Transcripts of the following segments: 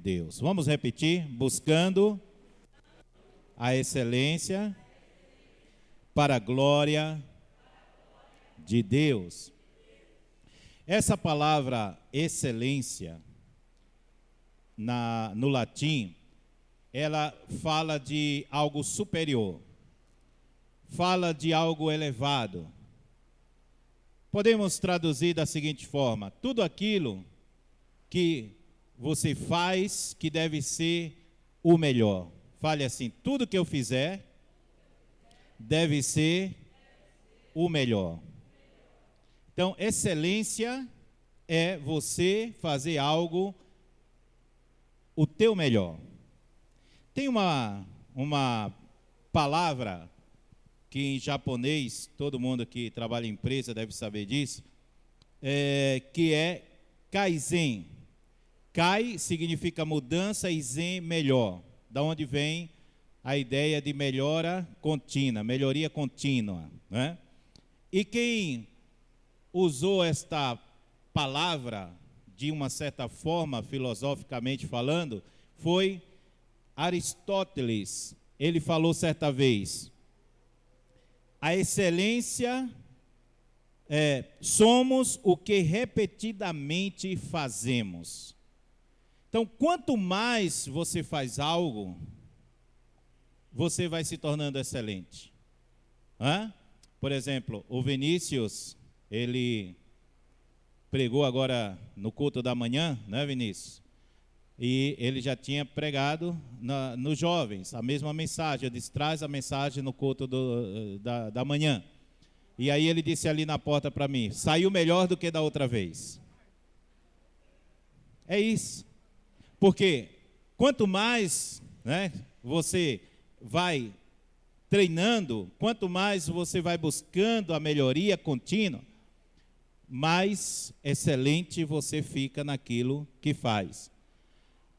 Deus. Vamos repetir: buscando a excelência para a glória de Deus. Essa palavra excelência, no latim, ela fala de algo superior, fala de algo elevado. Podemos traduzir da seguinte forma: tudo aquilo que você faz que deve ser o melhor. Fale assim: tudo que eu fizer deve ser o melhor. Então, excelência é você fazer algo o teu melhor. Tem uma palavra que em japonês, todo mundo que trabalha em empresa deve saber disso, que é Kaizen. Kai significa mudança e Zen melhor, da onde vem a ideia de melhoria contínua, né? E quem usou esta palavra de uma certa forma, filosoficamente falando, foi Aristóteles. Ele falou certa vez: a excelência somos o que repetidamente fazemos. Então, quanto mais você faz algo, você vai se tornando excelente. Por exemplo, o Vinícius, ele pregou agora no culto da manhã, né, Vinícius? E ele já tinha pregado nos jovens a mesma mensagem. Ele disse: traz a mensagem no culto da manhã. E aí ele disse ali na porta para mim: saiu melhor do que da outra vez. É isso. Porque quanto mais, né, você vai treinando, quanto mais você vai buscando a melhoria contínua, mais excelente você fica naquilo que faz.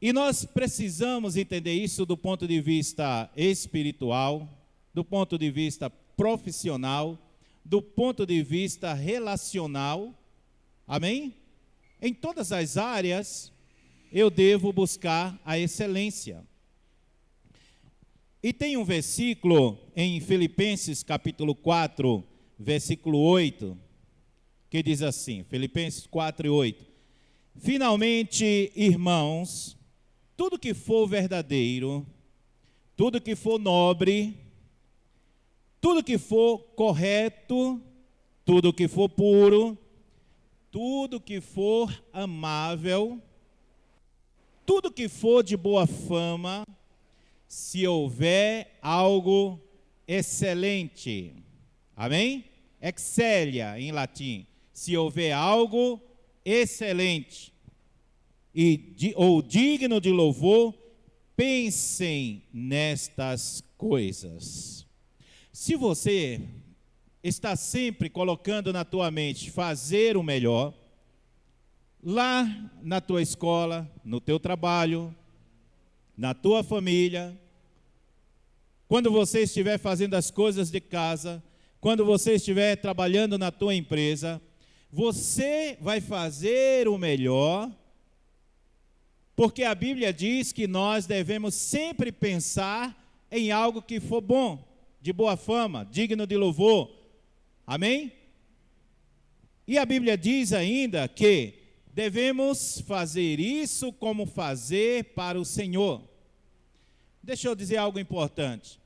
E nós precisamos entender isso do ponto de vista espiritual, do ponto de vista profissional, do ponto de vista relacional. Amém? Em todas as áreas, eu devo buscar a excelência. E tem um versículo em Filipenses capítulo 4, versículo 8, que diz assim, Filipenses 4 e 8. Finalmente, irmãos, tudo que for verdadeiro, tudo que for nobre, tudo que for correto, tudo que for puro, tudo que for amável, tudo que for de boa fama, se houver algo excelente, amém? Excellia em latim, se houver algo excelente ou digno de louvor, pensem nestas coisas. Se você está sempre colocando na tua mente fazer o melhor, lá na tua escola, no teu trabalho, na tua família, quando você estiver fazendo as coisas de casa, quando você estiver trabalhando na tua empresa, você vai fazer o melhor, porque a Bíblia diz que nós devemos sempre pensar em algo que for bom, de boa fama, digno de louvor. Amém? E a Bíblia diz ainda que devemos fazer isso como fazer para o Senhor. Deixa eu dizer algo importante.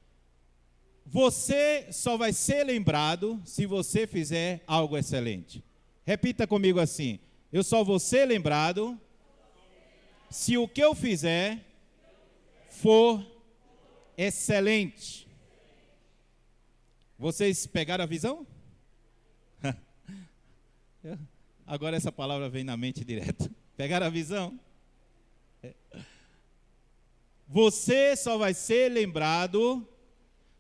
Você só vai ser lembrado se você fizer algo excelente. Repita comigo assim: eu só vou ser lembrado se o que eu fizer for excelente. Vocês pegaram a visão? Agora essa palavra vem na mente direto. Pegaram a visão? Você só vai ser lembrado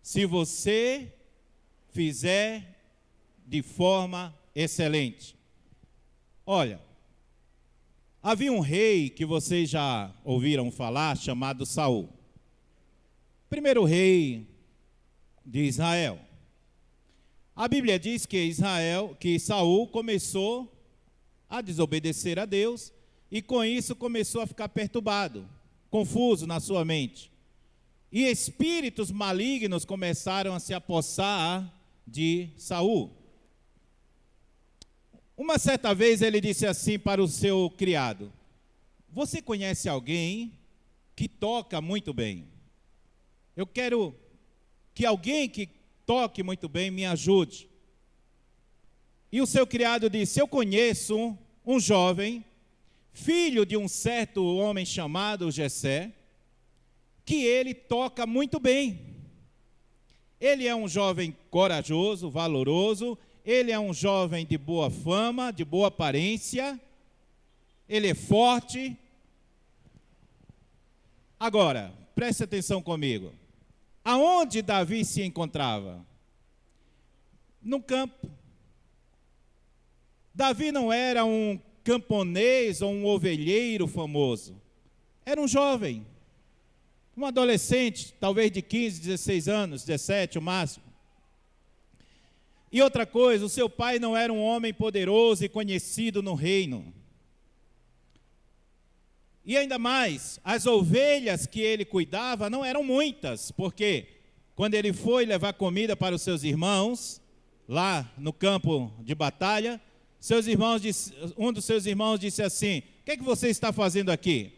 se você fizer de forma excelente. Olha, havia um rei que vocês já ouviram falar, chamado Saul. Primeiro rei de Israel. A Bíblia diz que Saul começou a desobedecer a Deus e com isso começou a ficar perturbado. confuso na sua mente. E espíritos malignos começaram a se apossar de Saul. Uma certa vez ele disse assim para o seu criado: você conhece alguém que toca muito bem? Eu quero que alguém que toque muito bem me ajude. E o seu criado disse: eu conheço um jovem, filho de um certo homem chamado Jessé, que ele toca muito bem. Ele é um jovem corajoso, valoroso, ele é um jovem de boa fama, de boa aparência, ele é forte. Agora, preste atenção comigo. Aonde Davi se encontrava? No campo. Davi não era um camponês ou um ovelheiro famoso. Era um jovem, um adolescente, talvez de 15, 16 anos, 17 o máximo. E outra coisa, o seu pai não era um homem poderoso e conhecido no reino. E ainda mais, as ovelhas que ele cuidava não eram muitas, porque quando ele foi levar comida para os seus irmãos, lá no campo de batalha, um dos seus irmãos disse assim: o que é que você está fazendo aqui?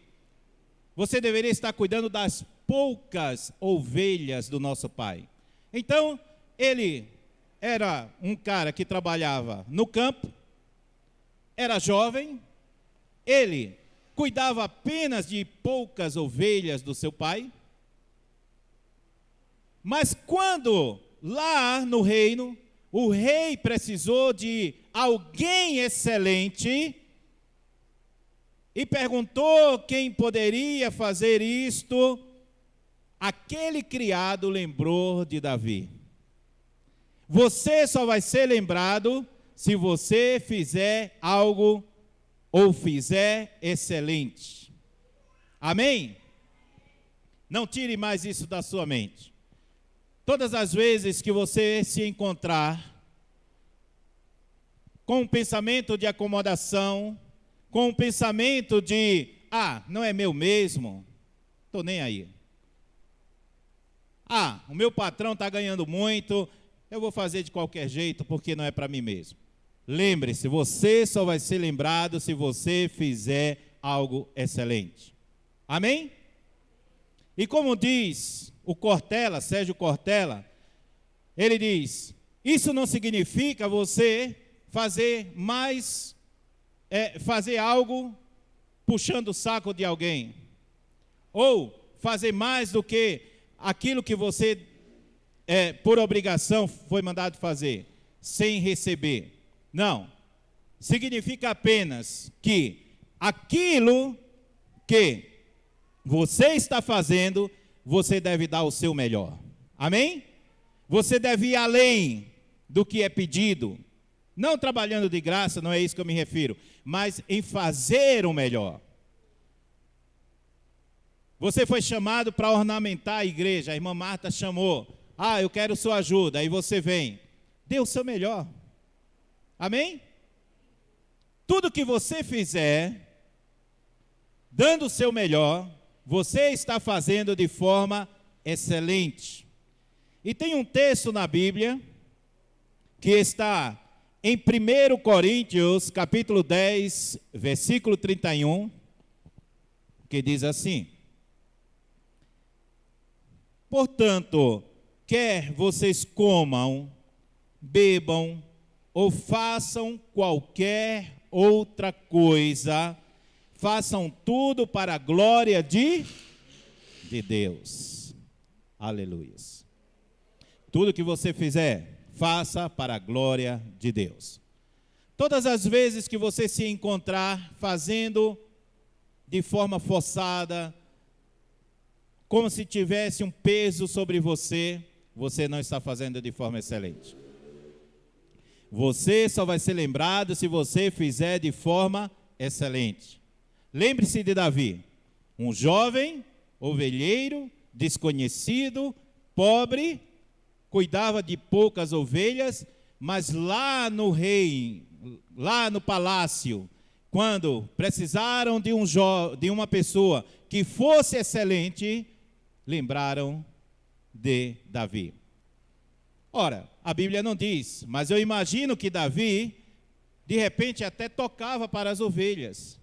Você deveria estar cuidando das poucas ovelhas do nosso pai. Então, ele era um cara que trabalhava no campo, era jovem, ele cuidava apenas de poucas ovelhas do seu pai, mas quando lá no reino, o rei precisou de alguém excelente e perguntou quem poderia fazer isto, aquele criado lembrou de Davi. Você só vai ser lembrado se você fizer algo ou fizer excelente. Amém? Não tire mais isso da sua mente. Todas as vezes que você se encontrar com um pensamento de acomodação, com um pensamento de, não é meu mesmo, estou nem aí. O meu patrão está ganhando muito, eu vou fazer de qualquer jeito porque não é para mim mesmo. Lembre-se, você só vai ser lembrado se você fizer algo excelente. Amém? E como diz o Cortella, Sérgio Cortella, ele diz: isso não significa você fazer algo puxando o saco de alguém, ou fazer mais do que aquilo que você, por obrigação, foi mandado fazer, sem receber. Não, significa apenas que aquilo que você está fazendo, você deve dar o seu melhor. Amém? Você deve ir além do que é pedido. Não trabalhando de graça, não é isso que eu me refiro, mas em fazer o melhor. Você foi chamado para ornamentar a igreja, a irmã Marta chamou. Eu quero sua ajuda, aí você vem. Dê o seu melhor. Amém? Tudo que você fizer, dando o seu melhor, você está fazendo de forma excelente. E tem um texto na Bíblia, que está em 1 Coríntios, capítulo 10, versículo 31, que diz assim: portanto, quer vocês comam, bebam, ou façam qualquer outra coisa, façam tudo para a glória de Deus. Aleluia. Tudo que você fizer, faça para a glória de Deus. Todas as vezes que você se encontrar fazendo de forma forçada, como se tivesse um peso sobre você, você não está fazendo de forma excelente. Você só vai ser lembrado se você fizer de forma excelente. Lembre-se de Davi, um jovem, ovelheiro, desconhecido, pobre, cuidava de poucas ovelhas, mas lá no rei, lá no palácio, quando precisaram de uma pessoa que fosse excelente, lembraram de Davi. Ora, a Bíblia não diz, mas eu imagino que Davi, de repente, até tocava para as ovelhas.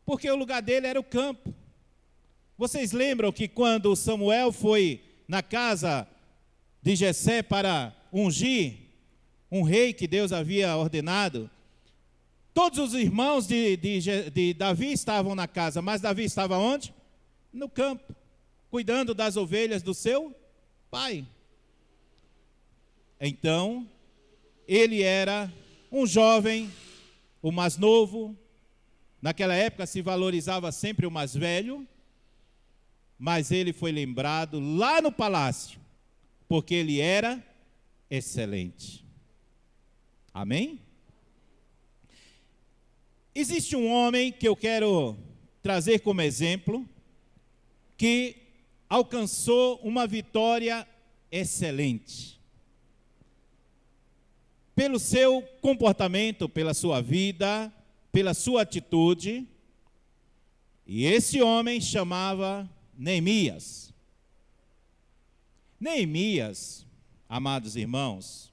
Porque o lugar dele era o campo. Vocês lembram que quando Samuel foi na casa de Jessé para ungir um rei que Deus havia ordenado, todos os irmãos de Davi estavam na casa, mas Davi estava onde? No campo, cuidando das ovelhas do seu pai. Então, ele era um jovem, o mais novo. Naquela época se valorizava sempre o mais velho, mas ele foi lembrado lá no palácio, porque ele era excelente. Amém? Existe um homem que eu quero trazer como exemplo, que alcançou uma vitória excelente. Pelo seu comportamento, pela sua vida, pela sua atitude. E esse homem chamava Neemias. Neemias, amados irmãos,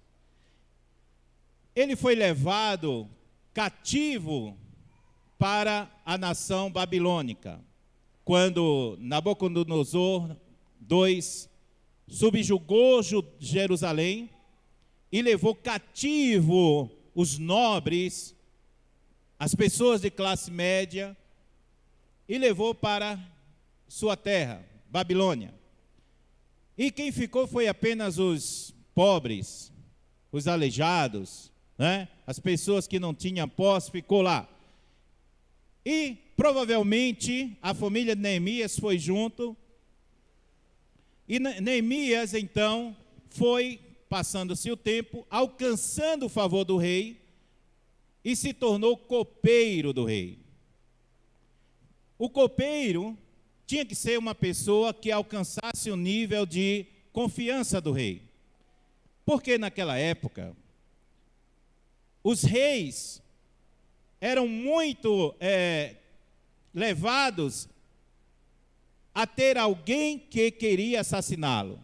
ele foi levado cativo para a nação babilônica, quando Nabucodonosor II subjugou Jerusalém e levou cativo os nobres, as pessoas de classe média, e levou para sua terra, Babilônia. E quem ficou foi apenas os pobres, os aleijados, né? As pessoas que não tinham posse, ficou lá. E provavelmente a família de Neemias foi junto. E Neemias então foi passando-se o tempo, alcançando o favor do rei, e se tornou copeiro do rei. O copeiro tinha que ser uma pessoa que alcançasse o nível de confiança do rei. Porque naquela época, os reis eram muito levados a ter alguém que queria assassiná-lo.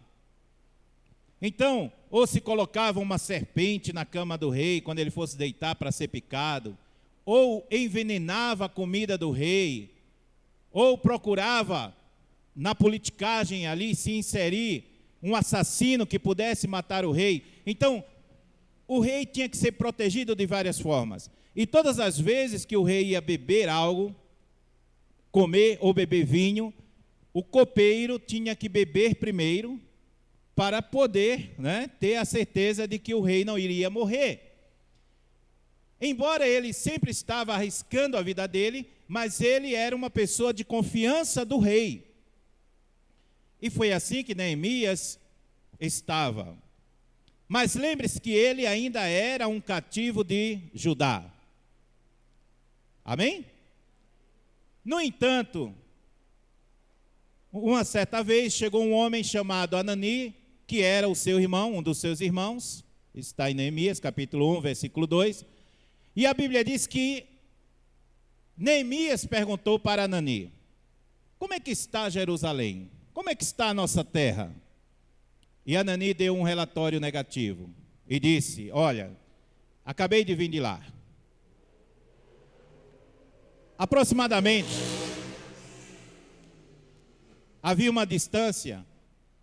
Então, ou se colocava uma serpente na cama do rei, quando ele fosse deitar para ser picado, ou envenenava a comida do rei, ou procurava, na politicagem ali, se inserir um assassino que pudesse matar o rei. Então, o rei tinha que ser protegido de várias formas. E todas as vezes que o rei ia beber algo, comer ou beber vinho, o copeiro tinha que beber primeiro, para poder, né, ter a certeza de que o rei não iria morrer. Embora ele sempre estava arriscando a vida dele, mas ele era uma pessoa de confiança do rei. E foi assim que Neemias estava. Mas lembre-se que ele ainda era um cativo de Judá. Amém? No entanto, uma certa vez chegou um homem chamado Anani, que era o seu irmão, um dos seus irmãos, está em Neemias, capítulo 1, versículo 2, e a Bíblia diz que Neemias perguntou para Anani: como é que está Jerusalém? Como é que está a nossa terra? E Anani deu um relatório negativo e disse: olha, acabei de vir de lá. Aproximadamente, havia uma distância,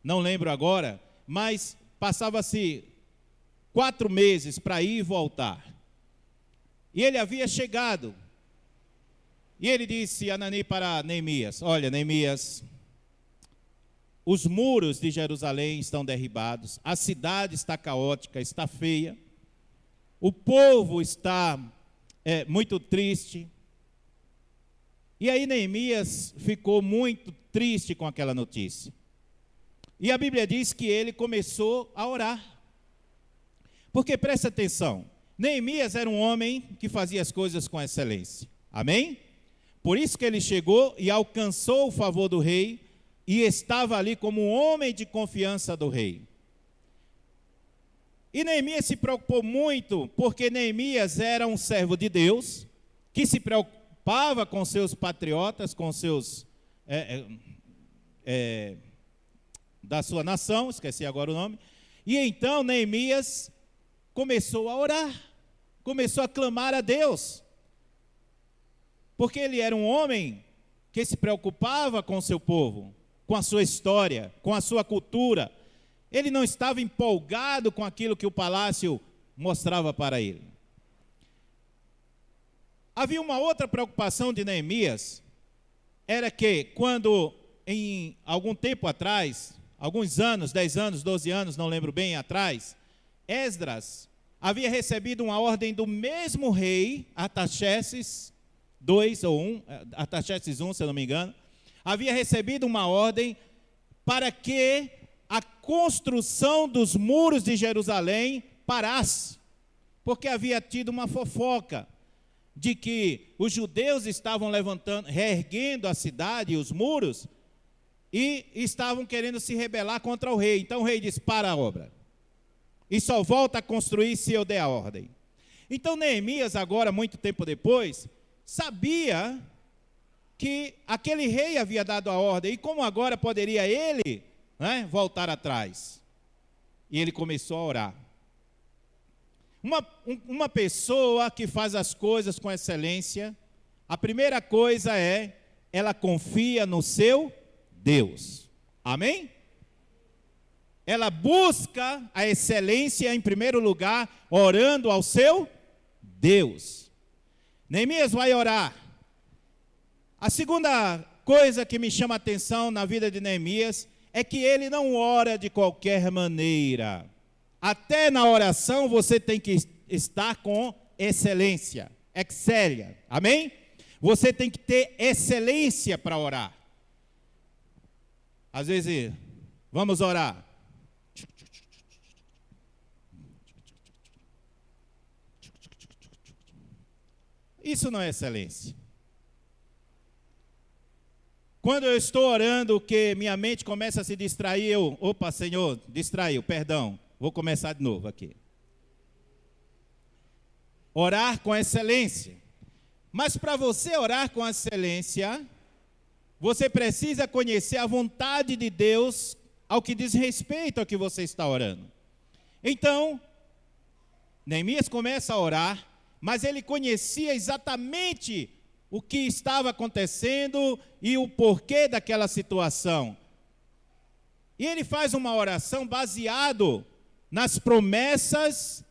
não lembro agora, mas passava-se 4 meses para ir e voltar. E ele havia chegado. E ele disse, Anani, para Neemias: olha, Neemias, os muros de Jerusalém estão derribados, a cidade está caótica, está feia, o povo está muito triste. E aí Neemias ficou muito triste com aquela notícia. E a Bíblia diz que ele começou a orar. Porque presta atenção, Neemias era um homem que fazia as coisas com excelência. Amém? Por isso que ele chegou e alcançou o favor do rei e estava ali como um homem de confiança do rei. E Neemias se preocupou muito, porque Neemias era um servo de Deus, que se preocupava com seus patriotas, com seus da sua nação, esqueci agora o nome. E então Neemias começou a orar, começou a clamar a Deus, porque ele era um homem que se preocupava com o seu povo, com a sua história, com a sua cultura. Ele não estava empolgado com aquilo que o palácio mostrava para ele. Havia uma outra preocupação de Neemias, era que quando em algum tempo atrás, alguns anos, 10 anos, 12 anos, não lembro bem atrás, Esdras havia recebido uma ordem do mesmo rei, Artaxerxes II, Artaxerxes I, se eu não me engano, havia recebido uma ordem para que a construção dos muros de Jerusalém parasse, porque havia tido uma fofoca de que os judeus estavam reerguendo a cidade e os muros, e estavam querendo se rebelar contra o rei. Então o rei disse: para a obra, e só volta a construir se eu der a ordem. Então Neemias, agora, muito tempo depois, sabia que aquele rei havia dado a ordem, e como agora poderia ele, voltar atrás? E ele começou a orar. Uma pessoa que faz as coisas com excelência, a primeira coisa é, ela confia no seu Deus. Amém? Ela busca a excelência em primeiro lugar, orando ao seu Deus. Neemias vai orar. A segunda coisa que me chama a atenção na vida de Neemias é que ele não ora de qualquer maneira. Até na oração você tem que estar com excelência, excelia, amém? Você tem que ter excelência para orar. Às vezes, vamos orar. Isso não é excelência. Quando eu estou orando, que minha mente começa a se distrair, opa, Senhor, distraiu, perdão, vou começar de novo aqui. Orar com excelência. Mas para você orar com excelência, você precisa conhecer a vontade de Deus ao que diz respeito ao que você está orando. Então, Neemias começa a orar, mas ele conhecia exatamente o que estava acontecendo e o porquê daquela situação. E ele faz uma oração baseado nas promessas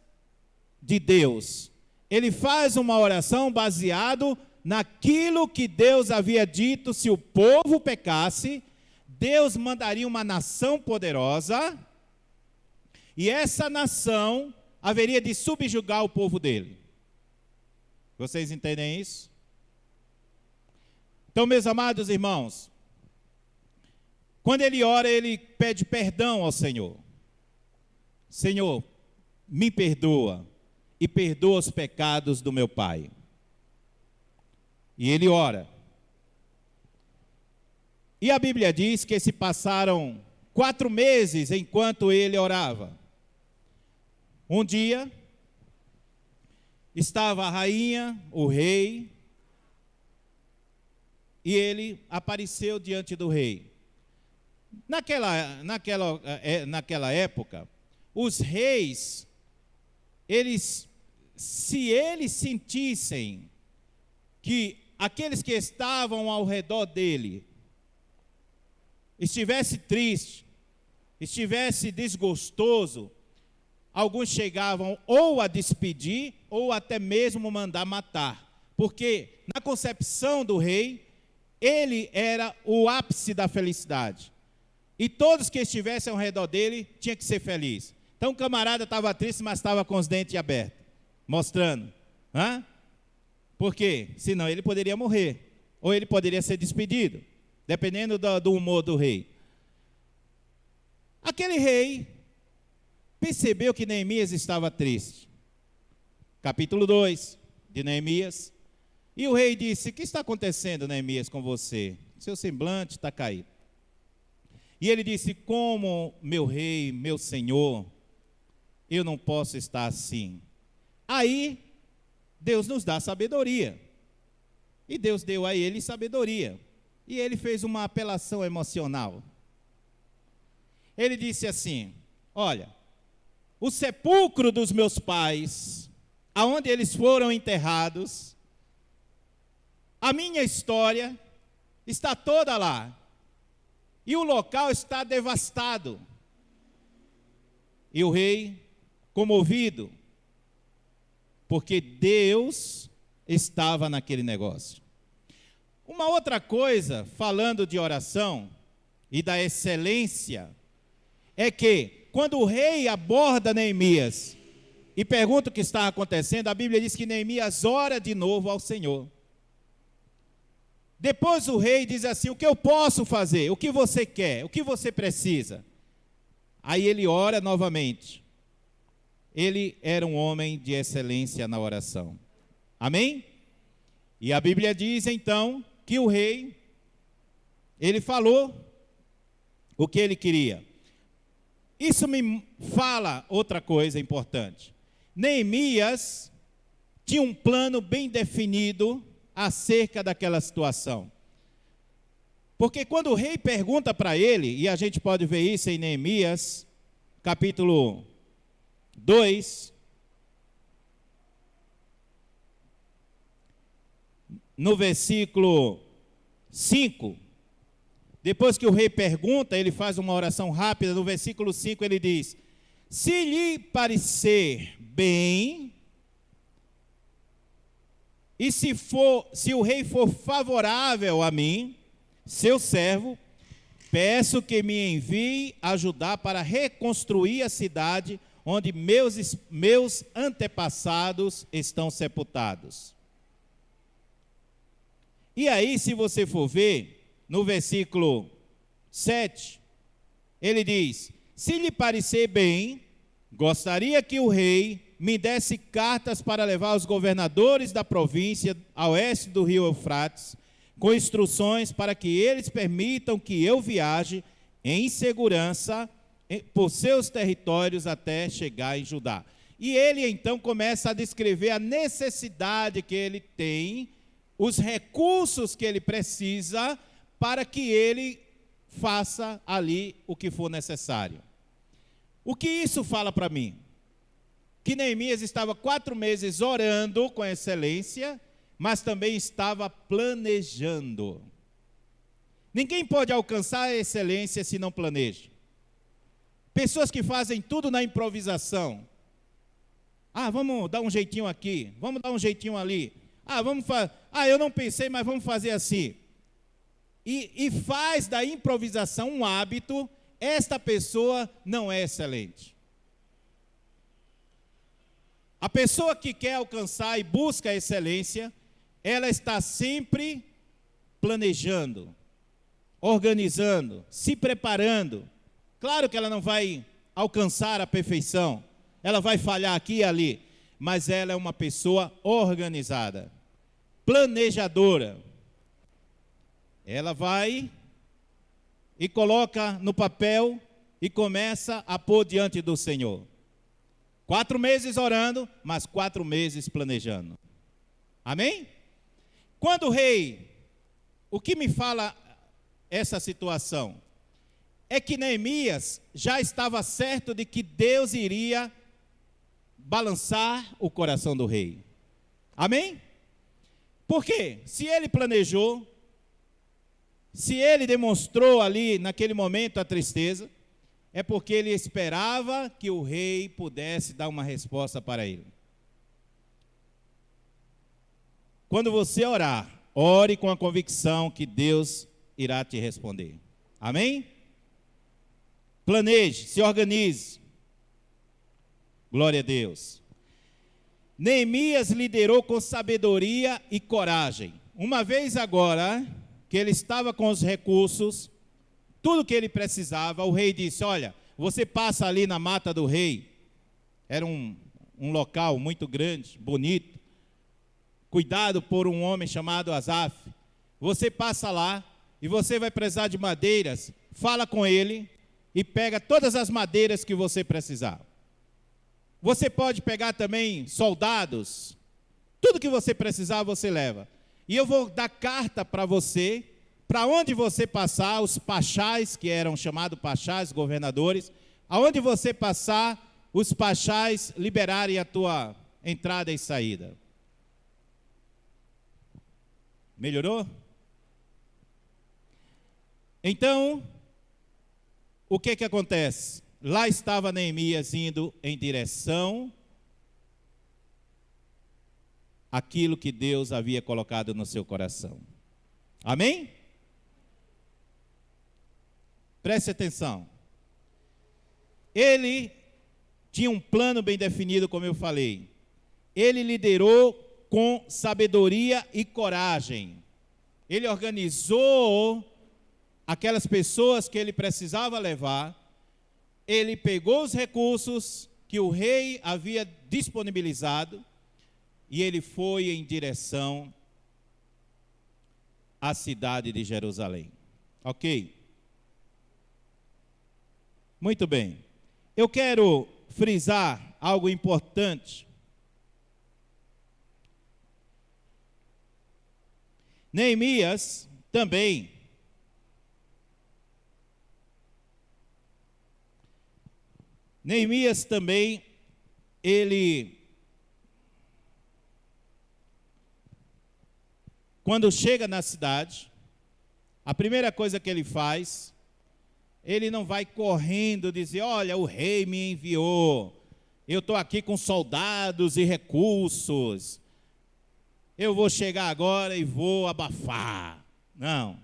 de Deus. Ele faz uma oração baseado naquilo que Deus havia dito: se o povo pecasse, Deus mandaria uma nação poderosa, e essa nação haveria de subjugar o povo dele. Vocês entendem isso? Então, meus amados irmãos, quando ele ora, ele pede perdão ao Senhor. Senhor, me perdoa e perdoa os pecados do meu pai. E ele ora. E a Bíblia diz que se passaram 4 meses enquanto ele orava. Um dia, estava a rainha, o rei, e ele apareceu diante do rei. Naquela época, os reis, se eles sentissem que aqueles que estavam ao redor dele estivesse triste, estivesse desgostoso, alguns chegavam ou a despedir ou até mesmo mandar matar, porque na concepção do rei, ele era o ápice da felicidade. E todos que estivessem ao redor dele tinham que ser felizes. Então o camarada estava triste, mas estava com os dentes abertos, mostrando. Por quê? Senão ele poderia morrer, ou ele poderia ser despedido, dependendo do humor do rei. Aquele rei percebeu que Neemias estava triste. Capítulo 2 de Neemias. E o rei disse: o que está acontecendo, Neemias, com você? Seu semblante está caído. E ele disse: como meu rei, meu senhor, eu não posso estar assim. Aí, Deus nos dá sabedoria. E Deus deu a ele sabedoria. E ele fez uma apelação emocional. Ele disse assim: olha, o sepulcro dos meus pais, aonde eles foram enterrados, a minha história está toda lá. E o local está devastado. E o rei, comovido, porque Deus estava naquele negócio. Uma outra coisa, falando de oração e da excelência, é que quando o rei aborda Neemias e pergunta o que está acontecendo, a Bíblia diz que Neemias ora de novo ao Senhor. Depois o rei diz assim: o que eu posso fazer? O que você quer? O que você precisa? Aí ele ora novamente. Ele era um homem de excelência na oração. Amém? E a Bíblia diz então que o rei, ele falou o que ele queria. Isso me fala outra coisa importante. Neemias tinha um plano bem definido acerca daquela situação. Porque quando o rei pergunta para ele, e a gente pode ver isso em Neemias, capítulo 2, no versículo 5, depois que o rei pergunta, ele faz uma oração rápida. No versículo 5 ele diz: se lhe parecer bem, e se o rei for favorável a mim, seu servo, peço que me envie ajudar para reconstruir a cidade onde meus antepassados estão sepultados. E aí, se você for ver, no versículo 7, ele diz: se lhe parecer bem, gostaria que o rei me desse cartas para levar aos governadores da província a oeste do rio Eufrates, com instruções para que eles permitam que eu viaje em segurança por seus territórios até chegar em Judá. E ele então começa a descrever a necessidade que ele tem, os recursos que ele precisa para que ele faça ali o que for necessário. O que isso fala para mim? Que Neemias estava 4 meses orando com excelência, mas também estava planejando. Ninguém pode alcançar a excelência se não planeja. Pessoas que fazem tudo na improvisação. Vamos dar um jeitinho aqui, vamos dar um jeitinho ali. Eu não pensei, mas vamos fazer assim. E faz da improvisação um hábito. Esta pessoa não é excelente. A pessoa que quer alcançar e busca a excelência, ela está sempre planejando, organizando, se preparando. Claro que ela não vai alcançar a perfeição, ela vai falhar aqui e ali, mas ela é uma pessoa organizada, planejadora. Ela vai e coloca no papel e começa a pôr diante do Senhor. 4 meses orando, mas 4 meses planejando. Amém? Quando o rei, o que me fala essa situação? É que Neemias já estava certo de que Deus iria balançar o coração do rei. Amém? Por quê? Se ele planejou, se ele demonstrou ali naquele momento a tristeza, é porque ele esperava que o rei pudesse dar uma resposta para ele. Quando você orar, ore com a convicção que Deus irá te responder. Amém? Planeje, se organize. Glória a Deus. Neemias liderou com sabedoria e coragem. Uma vez agora que ele estava com os recursos, tudo que ele precisava, o rei disse: olha, você passa ali na mata do rei. Era um local muito grande, bonito, cuidado por um homem chamado Asaf. Você passa lá e você vai precisar de madeiras, fala com ele e pega todas as madeiras que você precisar. Você pode pegar também soldados. Tudo que você precisar, você leva. E eu vou dar carta para você, para onde você passar, os pachás, que eram chamados pachás, governadores, aonde você passar, os pachás liberarem a tua entrada e saída. Melhorou? Então, o que acontece? Lá estava Neemias indo em direção àquilo que Deus havia colocado no seu coração. Amém? Preste atenção. Ele tinha um plano bem definido, como eu falei. Ele liderou com sabedoria e coragem. Ele organizou aquelas pessoas que ele precisava levar. Ele pegou os recursos que o rei havia disponibilizado e ele foi em direção à cidade de Jerusalém. Ok? Muito bem. Eu quero frisar algo importante. Neemias também ele, quando chega na cidade, a primeira coisa que ele faz, ele não vai correndo dizer, olha, o rei me enviou, eu estou aqui com soldados e recursos, eu vou chegar agora e vou abafar. Não.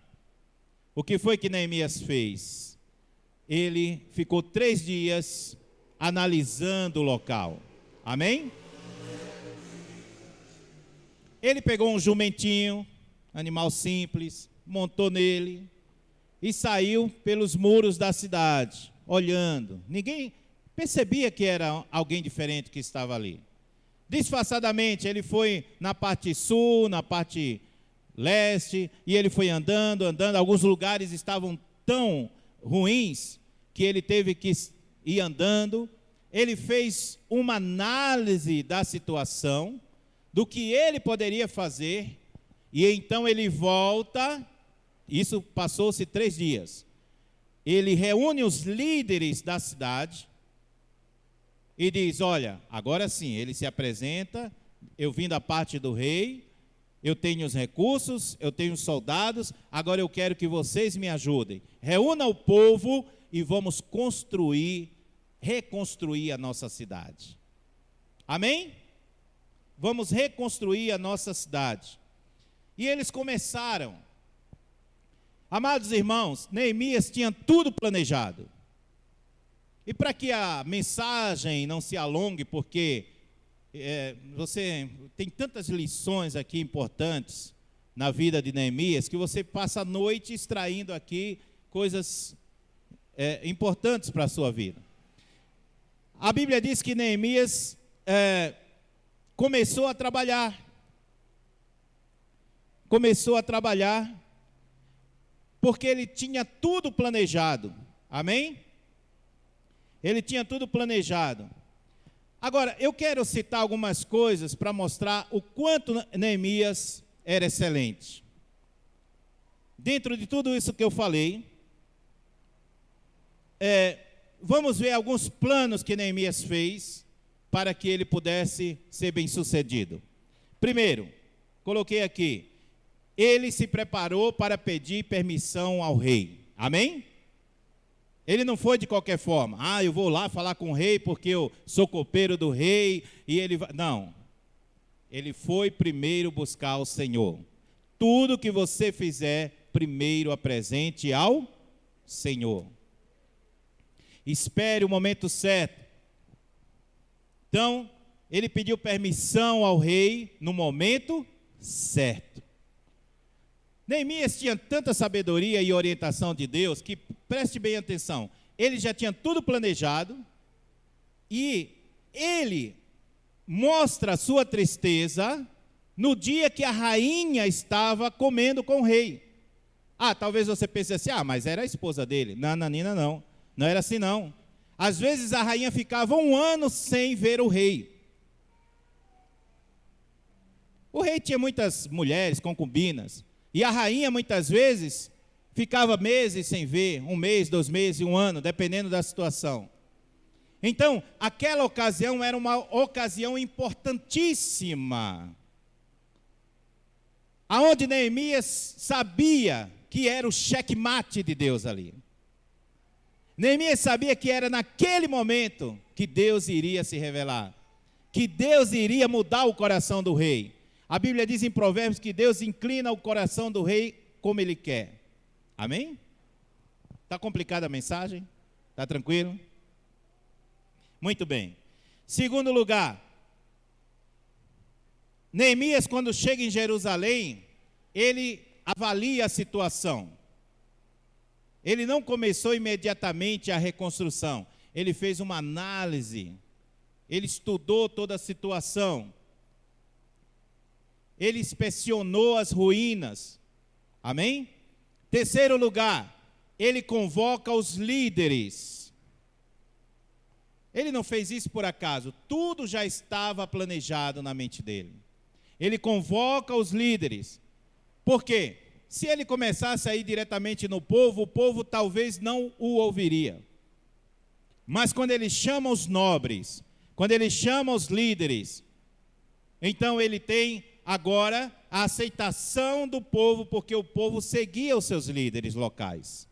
O que foi que Neemias fez? Ele ficou 3 dias analisando o local. Amém? Ele pegou um jumentinho, animal simples, montou nele e saiu pelos muros da cidade, olhando. Ninguém percebia que era alguém diferente que estava ali. Disfarçadamente, ele foi na parte sul, na parte leste, e ele foi andando. Alguns lugares estavam tão ruins que ele teve que ir andando. Ele fez uma análise da situação, do que ele poderia fazer, e então ele volta. Isso passou-se 3 dias. Ele reúne os líderes da cidade e diz, olha, agora sim, ele se apresenta, eu vim da parte do rei, eu tenho os recursos, eu tenho os soldados, agora eu quero que vocês me ajudem. Reúna o povo e vamos reconstruir a nossa cidade. Amém? Vamos reconstruir a nossa cidade. E eles começaram. Amados irmãos, Neemias tinha tudo planejado. E para que a mensagem não se alongue, porque você tem tantas lições aqui importantes na vida de Neemias, que você passa a noite extraindo aqui coisas importantes para a sua vida. A Bíblia diz que Neemias começou a trabalhar. Começou a trabalhar porque ele tinha tudo planejado. Amém? Ele tinha tudo planejado. Agora, eu quero citar algumas coisas para mostrar o quanto Neemias era excelente. Dentro de tudo isso que eu falei, vamos ver alguns planos que Neemias fez para que ele pudesse ser bem-sucedido. Primeiro, coloquei aqui, ele se preparou para pedir permissão ao rei. Amém? Ele não foi de qualquer forma. Eu vou lá falar com o rei porque eu sou copeiro do rei e ele vai... Não. Ele foi primeiro buscar o Senhor. Tudo que você fizer, primeiro apresente ao Senhor. Espere o momento certo. Então, ele pediu permissão ao rei no momento certo. Neemias tinha tanta sabedoria e orientação de Deus que, preste bem atenção, ele já tinha tudo planejado e ele mostra a sua tristeza no dia que a rainha estava comendo com o rei. Talvez você pense assim, mas era a esposa dele. Não era assim não. Às vezes a rainha ficava 1 ano sem ver o rei. O rei tinha muitas mulheres, concubinas, e a rainha muitas vezes ficava meses sem ver, 1 mês, 2 meses, 1 ano, dependendo da situação. Então, aquela ocasião era uma ocasião importantíssima, aonde Neemias sabia que era o checkmate de Deus ali. Neemias sabia que era naquele momento que Deus iria se revelar, que Deus iria mudar o coração do rei. A Bíblia diz em Provérbios que Deus inclina o coração do rei como Ele quer. Amém? Está complicada a mensagem? Está tranquilo? Muito bem. Segundo lugar, Neemias, quando chega em Jerusalém, ele avalia a situação. Ele não começou imediatamente a reconstrução. Ele fez uma análise. Ele estudou toda a situação. Ele inspecionou as ruínas. Amém? Terceiro lugar, ele convoca os líderes. Ele não fez isso por acaso. Tudo já estava planejado na mente dele. Ele convoca os líderes. Por quê? Se ele começasse a ir diretamente no povo, o povo talvez não o ouviria. Mas quando ele chama os nobres, quando ele chama os líderes, então ele tem agora a aceitação do povo, porque o povo seguia os seus líderes locais.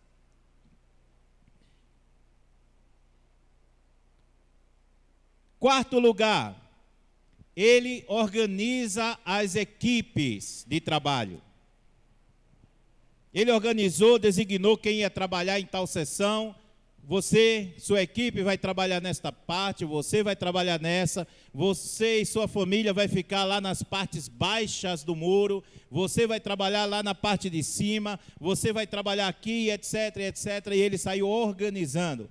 Quarto lugar, ele organiza as equipes de trabalho. Ele organizou, designou quem ia trabalhar em tal seção. Você, sua equipe vai trabalhar nesta parte, você vai trabalhar nessa, você e sua família vai ficar lá nas partes baixas do muro, você vai trabalhar lá na parte de cima, você vai trabalhar aqui, etc, etc, e ele saiu organizando.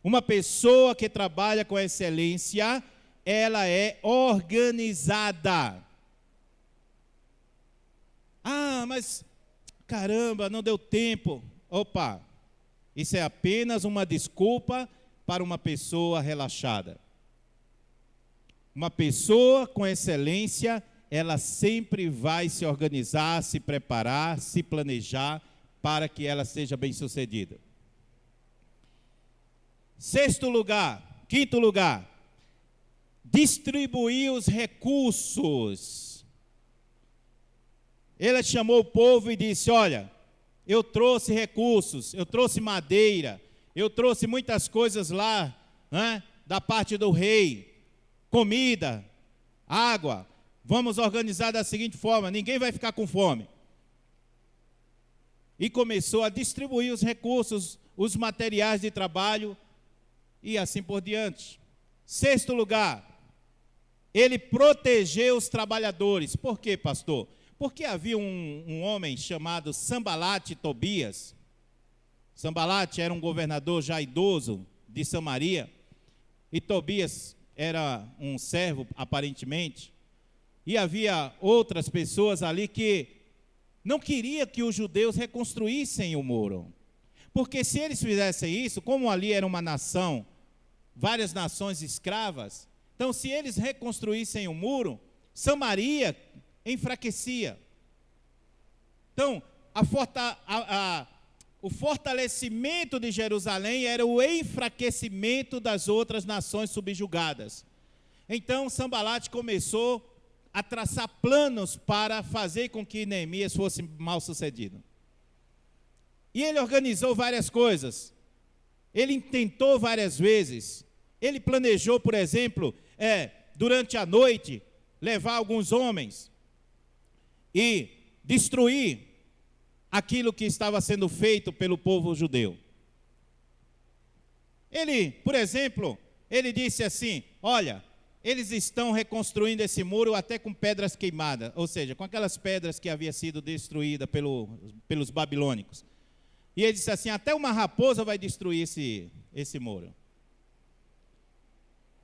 Uma pessoa que trabalha com excelência, ela é organizada. Ah, mas caramba, não deu tempo. Opa! Isso é apenas uma desculpa para uma pessoa relaxada. Uma pessoa com excelência, ela sempre vai se organizar, se preparar, se planejar para que ela seja bem-sucedida. Quinto lugar, distribuir os recursos. Ele chamou o povo e disse: olha, eu trouxe recursos, eu trouxe madeira, eu trouxe muitas coisas lá, né, da parte do rei, comida, água. Vamos organizar da seguinte forma: ninguém vai ficar com fome. E começou a distribuir os recursos, os materiais de trabalho e assim por diante. Sexto lugar, ele protegeu os trabalhadores. Por quê, pastor? Porque havia um homem chamado Sambalate Tobias. Sambalate era um governador já idoso de Samaria, e Tobias era um servo, aparentemente, e havia outras pessoas ali que não queriam que os judeus reconstruíssem o muro, porque se eles fizessem isso, como ali era uma nação, várias nações escravas, então se eles reconstruíssem o muro, Samaria enfraquecia. Então, o fortalecimento de Jerusalém era o enfraquecimento das outras nações subjugadas. Então, Sambalate começou a traçar planos para fazer com que Neemias fosse mal sucedido. E ele organizou várias coisas. Ele tentou várias vezes. Ele planejou, por exemplo, durante a noite, levar alguns homens e destruir aquilo que estava sendo feito pelo povo judeu. Ele, por exemplo, ele disse assim: olha, eles estão reconstruindo esse muro até com pedras queimadas, ou seja, com aquelas pedras que haviam sido destruídas pelos babilônicos. E ele disse assim: até uma raposa vai destruir esse muro.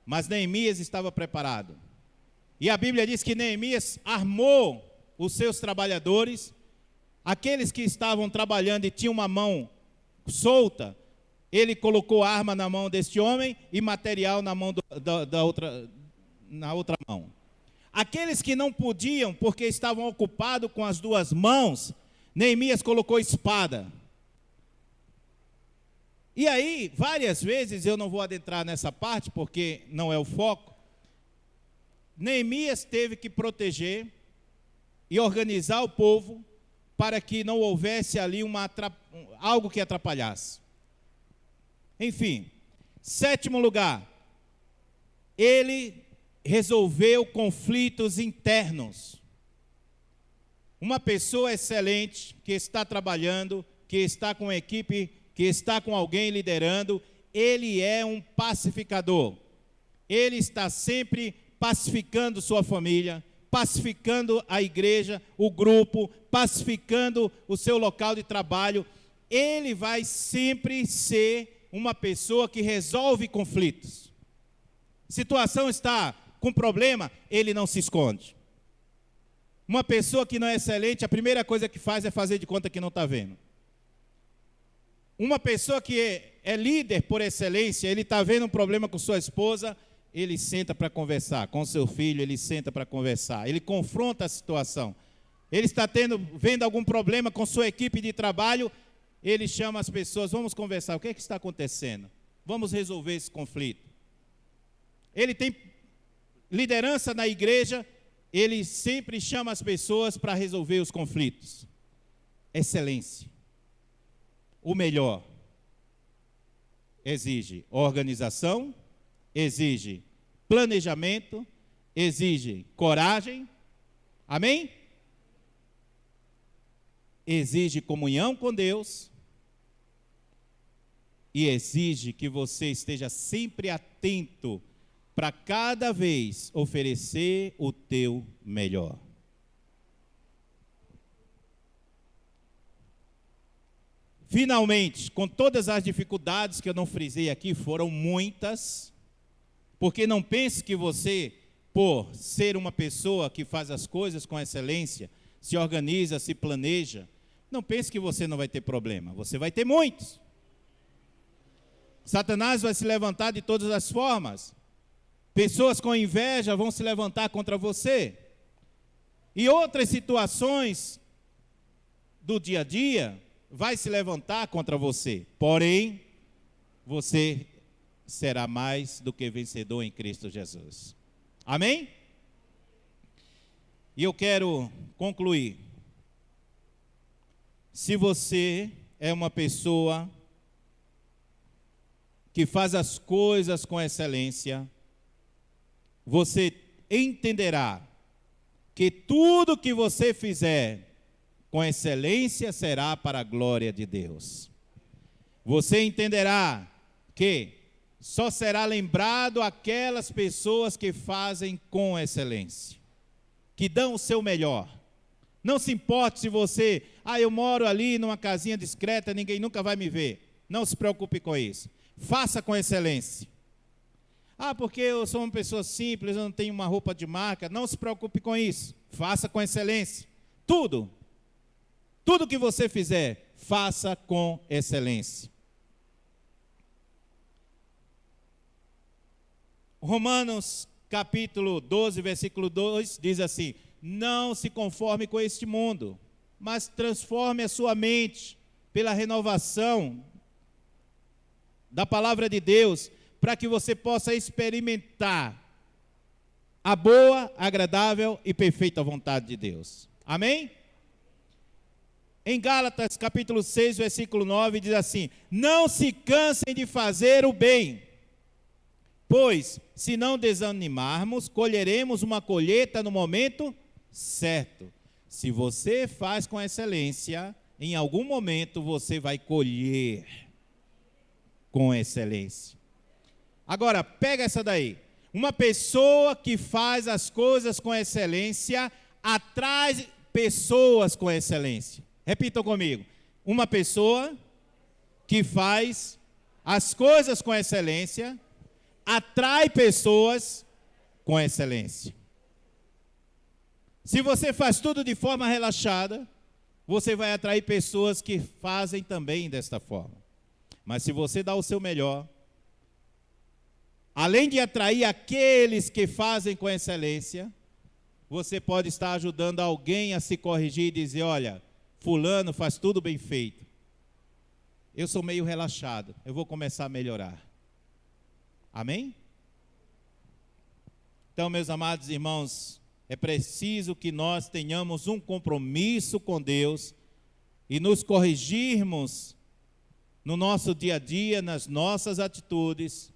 Mas Neemias estava preparado. E a Bíblia diz que Neemias armou os seus trabalhadores, aqueles que estavam trabalhando e tinham uma mão solta, Ele colocou arma na mão deste homem e material na mão na outra mão. Aqueles que não podiam, porque estavam ocupados com as duas mãos, Neemias colocou espada. E aí, várias vezes, eu não vou adentrar nessa parte, porque não é o foco, Neemias teve que proteger e organizar o povo para que não houvesse ali algo que atrapalhasse. Enfim, 7º lugar, ele resolveu conflitos internos. Uma pessoa excelente, que está trabalhando, que está com uma equipe, que está com alguém liderando, ele é um pacificador. Ele está sempre pacificando sua família, pacificando a igreja, o grupo, pacificando o seu local de trabalho. Ele vai sempre ser uma pessoa que resolve conflitos. Situação está com problema, ele não se esconde. Uma pessoa que não é excelente, a primeira coisa que faz é fazer de conta que não está vendo. Uma pessoa que é líder por excelência, ele está vendo um problema com sua esposa, ele senta para conversar. Com seu filho, ele senta para conversar. Ele confronta a situação. Ele está vendo algum problema com sua equipe de trabalho, ele chama as pessoas, vamos conversar, o que é que está acontecendo? Vamos resolver esse conflito. Ele tem liderança na igreja, ele sempre chama as pessoas para resolver os conflitos. Excelência. O melhor exige organização, exige planejamento, exige coragem, amém? Exige comunhão com Deus e exige que você esteja sempre atento para cada vez oferecer o teu melhor. Finalmente, com todas as dificuldades que eu não frisei aqui, foram muitas, porque não pense que você, por ser uma pessoa que faz as coisas com excelência, se organiza, se planeja, não pense que você não vai ter problema, você vai ter muitos. Satanás vai se levantar de todas as formas, pessoas com inveja vão se levantar contra você, e outras situações do dia a dia vai se levantar contra você, porém, você será mais do que vencedor em Cristo Jesus. Amém? E eu quero concluir. Se você é uma pessoa que faz as coisas com excelência, você entenderá que tudo que você fizer com excelência será para a glória de Deus. Você entenderá que só será lembrado aquelas pessoas que fazem com excelência, que dão o seu melhor. Não se importe se você, eu moro ali numa casinha discreta, ninguém nunca vai me ver. Não se preocupe com isso. Faça com excelência. Porque eu sou uma pessoa simples, eu não tenho uma roupa de marca. Não se preocupe com isso. Faça com excelência. Tudo que você fizer, faça com excelência. Romanos capítulo 12, versículo 2, diz assim: não se conforme com este mundo, mas transforme a sua mente pela renovação da palavra de Deus, para que você possa experimentar a boa, agradável e perfeita vontade de Deus. Amém? Em Gálatas capítulo 6, versículo 9, diz assim: não se cansem de fazer o bem, pois, se não desanimarmos, colheremos uma colheita no momento certo. Se você faz com excelência, em algum momento você vai colher com excelência. Agora, pega essa daí. Uma pessoa que faz as coisas com excelência, atrai pessoas com excelência. Repitam comigo. Uma pessoa que faz as coisas com excelência, atrai pessoas com excelência. Se você faz tudo de forma relaxada, você vai atrair pessoas que fazem também desta forma. Mas se você dá o seu melhor, além de atrair aqueles que fazem com excelência, você pode estar ajudando alguém a se corrigir e dizer, olha, fulano faz tudo bem feito. Eu sou meio relaxado, eu vou começar a melhorar. Amém? Então, meus amados irmãos, é preciso que nós tenhamos um compromisso com Deus e nos corrigirmos no nosso dia a dia, nas nossas atitudes.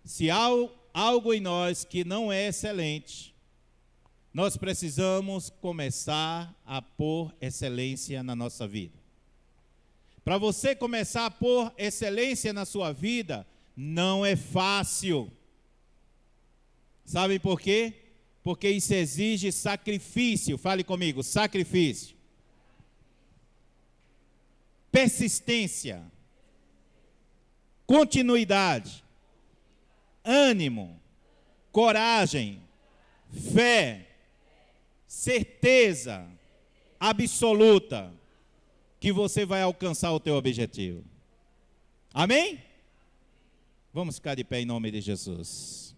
Se há algo em nós que não é excelente, nós precisamos começar a pôr excelência na nossa vida. Para você começar a pôr excelência na sua vida, não é fácil. Sabem por quê? Porque isso exige sacrifício. Fale comigo, sacrifício. Persistência. Continuidade. Ânimo. Coragem. Fé. Certeza absoluta que você vai alcançar o teu objetivo. Amém? Vamos ficar de pé em nome de Jesus.